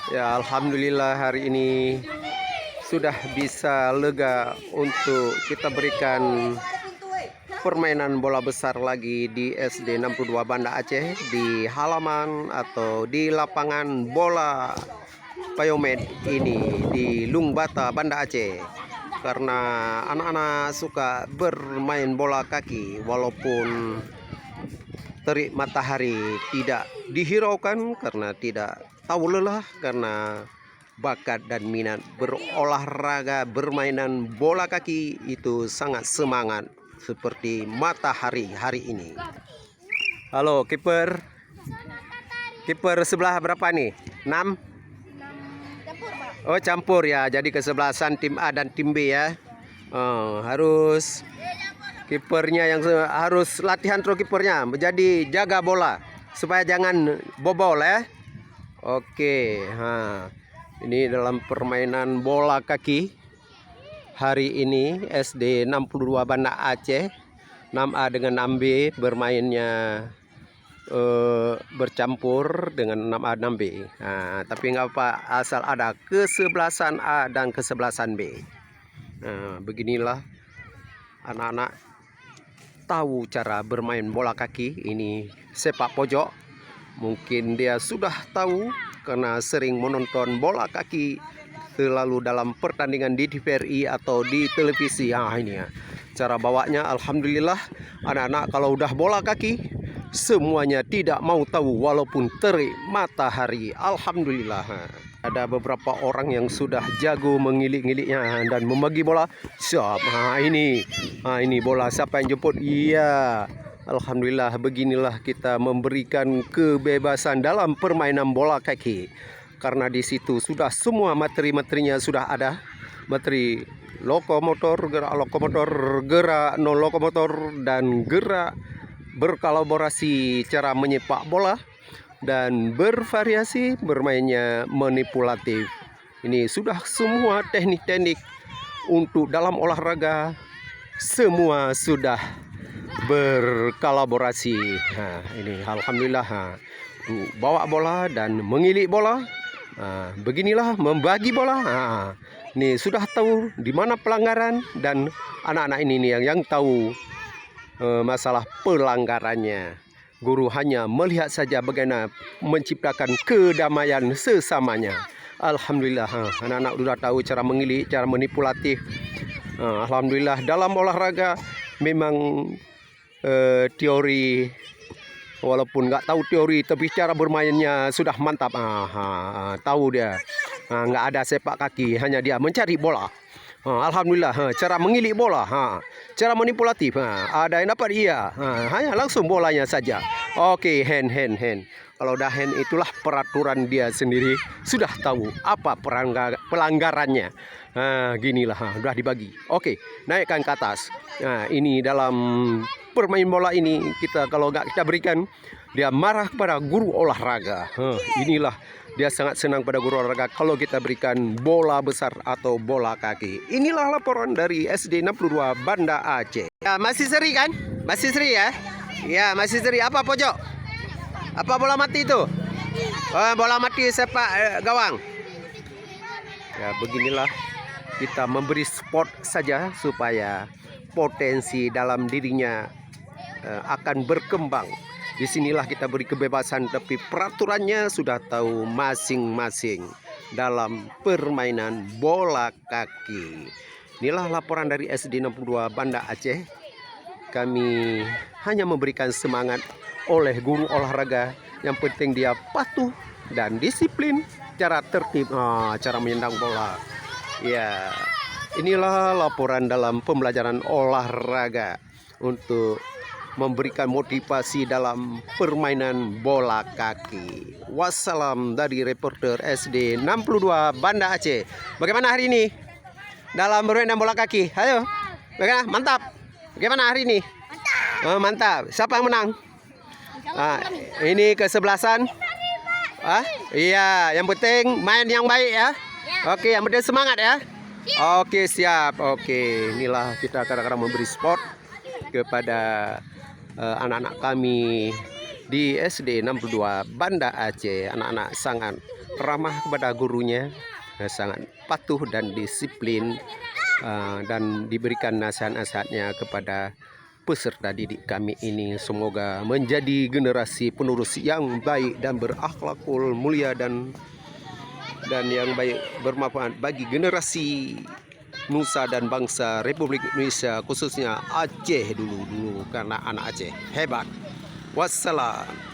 Ya, alhamdulillah hari ini sudah bisa lega untuk kita berikan permainan bola besar lagi di SD 62 Banda Aceh di halaman atau di lapangan bola Payomed ini di Lungbata Banda Aceh. Karena anak-anak suka bermain bola kaki walaupun terik matahari tidak dihiraukan karena tidak tahu lelah, karena bakat dan minat berolahraga bermainan bola kaki itu sangat semangat seperti matahari hari ini. Halo kiper. Kiper sebelah berapa nih? 6? Oh, campur ya. Jadi kesebelasan tim A dan tim B ya. Harus kipernya yang harus latihan terus, kipernya menjadi jaga bola supaya jangan bobol ya. Oke, ini dalam permainan bola kaki hari ini SD 62 Banda Aceh 6A dengan 6B bermainnya bercampur dengan 6A dan 6B. Tapi nggak apa, asal ada kesebelasan A dan kesebelasan B. Beginilah anak-anak tahu cara bermain bola kaki ini sepak pojok. Mungkin dia sudah tahu karena sering menonton bola kaki selalu dalam pertandingan di TVRI atau di televisi. Ini ya cara bawanya. Alhamdulillah anak-anak kalau udah bola kaki semuanya tidak mau tahu walaupun terik matahari. Alhamdulillah. Ada beberapa orang yang sudah jago mengilik-ngiliknya dan membagi bola. Siap. Ini bola siapa yang jemput? Iya. Alhamdulillah, beginilah kita memberikan kebebasan dalam permainan bola kaki. Karena di situ sudah semua materi-materinya sudah ada. Materi lokomotor, gerak non lokomotor, dan gerak berkolaborasi cara menyepak bola, dan bervariasi bermainnya manipulatif. Ini sudah semua teknik-teknik untuk dalam olahraga semua sudah berkolaborasi. Ini alhamdulillah bawa bola dan mengilik bola. Beginilah membagi bola. Ini sudah tahu di mana pelanggaran, dan anak-anak ini nih yang tahu masalah pelanggarannya. Guru hanya melihat saja bagaimana menciptakan kedamaian sesamanya. Alhamdulillah, anak-anak sudah tahu cara mengilik, cara manipulatif. Alhamdulillah, dalam olahraga memang teori, walaupun nggak tahu teori, tapi cara bermainnya sudah mantap. Tahu dia. Nggak ada sepak kaki, hanya dia mencari bola. Alhamdulillah, cara mengilik bola, cara manipulatif, ada yang dapat iya, hanya langsung bolanya saja. Oke, hand. Kalau udah hand, itulah peraturan dia sendiri, sudah tahu apa pelanggarannya. Ginilah, udah dibagi. Oke, naikkan ke atas. Ini dalam permain bola ini kita kalau nggak kita berikan, dia marah kepada guru olahraga. Inilah dia sangat senang pada guru olahraga kalau kita berikan bola besar atau bola kaki. Inilah laporan dari SD 62 Banda Aceh. Ya, masih seri kan? Masih seri ya? Ya, masih seri. Apa pojok? Apa bola mati itu? Bola mati sepak gawang. Ya, beginilah kita memberi sport saja supaya potensi dalam dirinya akan berkembang. Disinilah kita beri kebebasan, tapi peraturannya sudah tahu masing-masing dalam permainan bola kaki. Inilah laporan dari SD 62 Banda Aceh. Kami hanya memberikan semangat oleh guru olahraga. Yang penting dia patuh dan disiplin, cara tertib, cara menyandang bola. Ya, inilah laporan dalam pembelajaran olahraga untuk memberikan motivasi dalam permainan bola kaki. Wassalam dari reporter SD 62 Banda Aceh. Bagaimana hari ini dalam bermain bola kaki? Ayo, bagaimana? Mantap. Bagaimana hari ini? Mantap. Siapa yang menang? Ini kesebelasan. Iya, yang penting main yang baik ya. Oke, yang penting semangat ya. Oke, siap. Oke, inilah kita kadang-kadang memberi sport kepada anak-anak kami di SD 62 Banda Aceh. Anak-anak sangat ramah kepada gurunya, sangat patuh dan disiplin, dan diberikan nasihat-nasihatnya kepada peserta didik kami ini. Semoga menjadi generasi penerus yang baik dan berakhlakul mulia dan yang baik, bermanfaat bagi generasi nusa dan bangsa Republik Indonesia, khususnya Aceh dulu karena anak Aceh hebat. Wassalam.